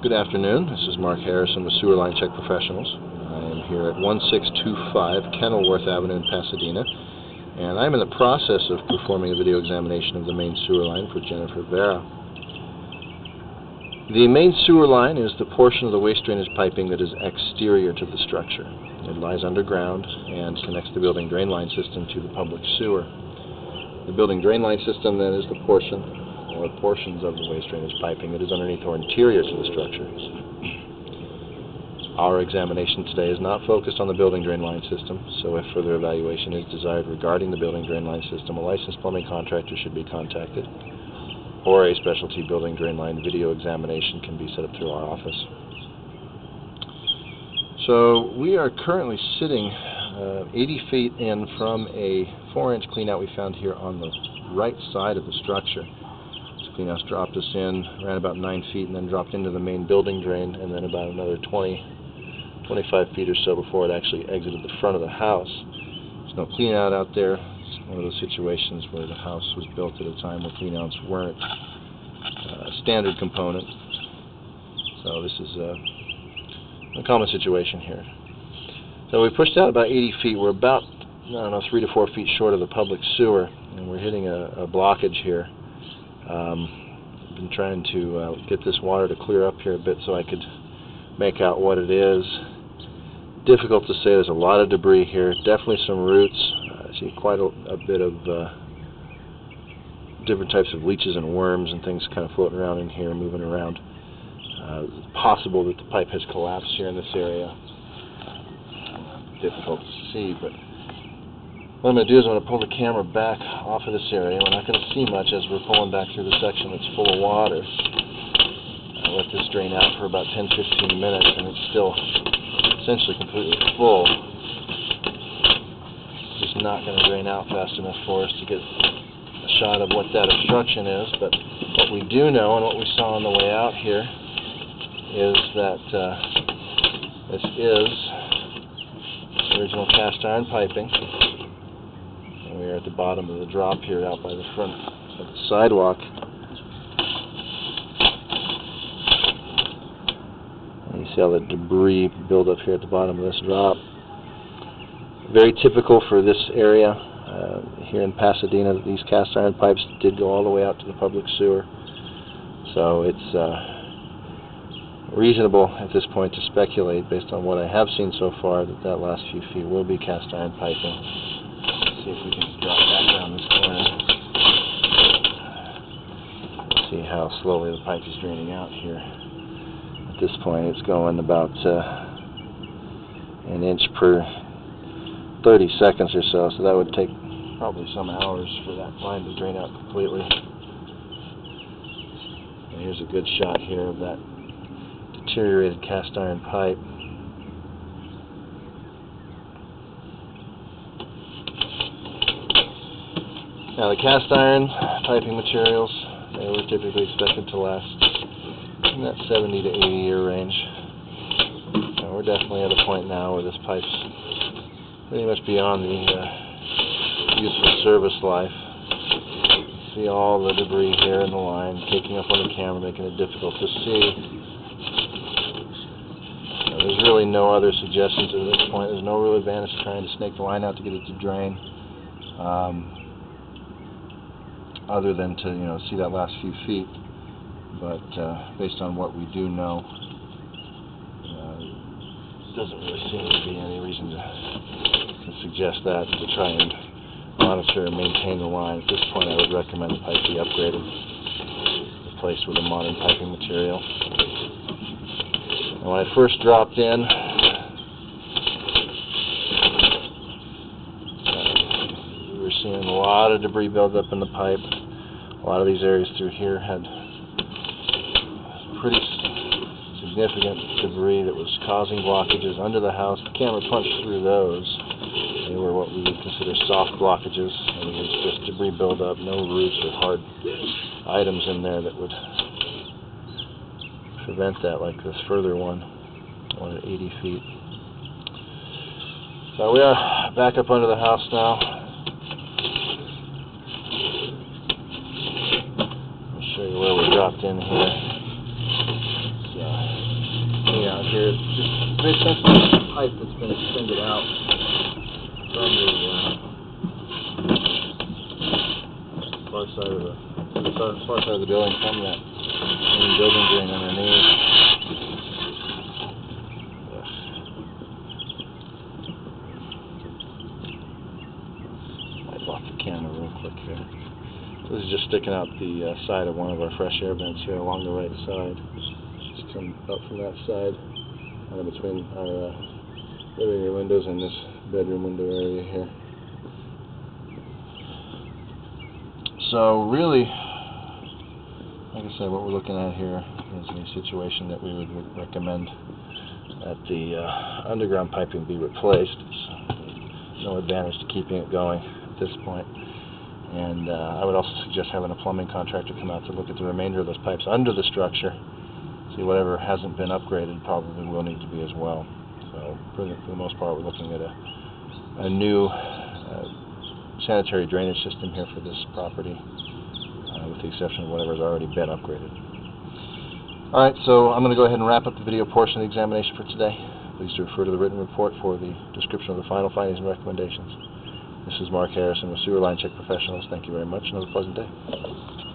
Good afternoon. This is Mark Harrison with Sewer Line Check Professionals. I am here at 1625 Kenilworth Avenue in Pasadena, and I'm in the process of performing a video examination of the main sewer line for Jennifer Vera. The main sewer line is the portion of the waste drainage piping that is exterior to the structure. It lies underground and connects the building drain line system to the public sewer. The building drain line system then is the portion or portions of the waste drainage piping that is underneath or interior to the structure. Our examination today is not focused on the building drain line system, so if further evaluation is desired regarding the building drain line system, a licensed plumbing contractor should be contacted, or a specialty building drain line video examination can be set up through our office. So we are currently sitting 80 feet in from a 4-inch cleanout we found here on the right side of the structure. Cleanouts dropped us in, ran about 9 feet, and then dropped into the main building drain, and then about another 25 feet or so before it actually exited the front of the house. There's no cleanout out there. It's one of those situations where the house was built at a time where cleanouts weren't a standard component. So this is a common situation here. So we pushed out about 80 feet. We're about, 3 to 4 feet short of the public sewer, and we're hitting a blockage here. I've been trying to get this water to clear up here a bit so I could make out what it is. Difficult to say. There's a lot of debris here. Definitely some roots. I see quite a bit of different types of leeches and worms and things kind of floating around in here, moving around. It's possible that the pipe has collapsed here in this area. Difficult to see, but what I'm going to do is I'm going to pull the camera back off of this area. We're not going to see much as we're pulling back through the section that's full of water. I'll let this drain out for about 10-15 minutes, and it's still essentially completely full. It's just not going to drain out fast enough for us to get a shot of what that obstruction is. But what we do know, and what we saw on the way out here, is that this is original cast iron piping. We are at the bottom of the drop here out by the front of the sidewalk. And you see all the debris build up here at the bottom of this drop. Very typical for this area here in Pasadena that these cast iron pipes did go all the way out to the public sewer. So it's reasonable at this point to speculate, based on what I have seen so far, that last few feet will be cast iron piping. See if we can drop back down this corner. See how slowly the pipe is draining out here. At this point it's going about an inch per 30 seconds or so, so that would take probably some hours for that line to drain out completely. And here's a good shot here of that deteriorated cast iron pipe. Now the cast iron piping materials, they were typically expected to last in that 70 to 80 year range. And we're definitely at a point now where this pipe's pretty much beyond the useful service life. See all the debris here in the line, caking up on the camera, making it difficult to see. There's really no other suggestions at this point. There's no real advantage to trying to snake the line out to get it to drain. Other than to see that last few feet, but based on what we do know, doesn't really seem to be any reason to suggest that, to try and monitor and maintain the line. At this point I would recommend the pipe be upgraded, replaced with a modern piping material. And when I first dropped in, we were seeing a lot of debris build up in the pipe. A lot of these areas through here had pretty significant debris that was causing blockages under the house. The camera punched through those. They were what we would consider soft blockages. And it was just debris buildup, no roots or hard items in there that would prevent that, like this further one at 80 feet. So we are back up under the house now. Show you where we dropped in here. So here is just very sensitive pipe that's been extended out from the far side of the building, from that main building drain underneath. I off the camera real quick here. So this is just sticking out the side of one of our fresh air vents here along the right side. Just come up from that side, between our living room windows and this bedroom window area here. So really, like I said, what we're looking at here is a situation that we would recommend that the underground piping be replaced. There's no advantage to keeping it going at this point. And I would also suggest having a plumbing contractor come out to look at the remainder of those pipes under the structure. See, whatever hasn't been upgraded probably will need to be as well. So for the most part, we're looking at a new sanitary drainage system here for this property, with the exception of whatever's already been upgraded. Alright, so I'm going to go ahead and wrap up the video portion of the examination for today. Please refer to the written report for the description of the final findings and recommendations. This is Mark Harrison with Sewer Line Check Professionals. Thank you very much and have a pleasant day.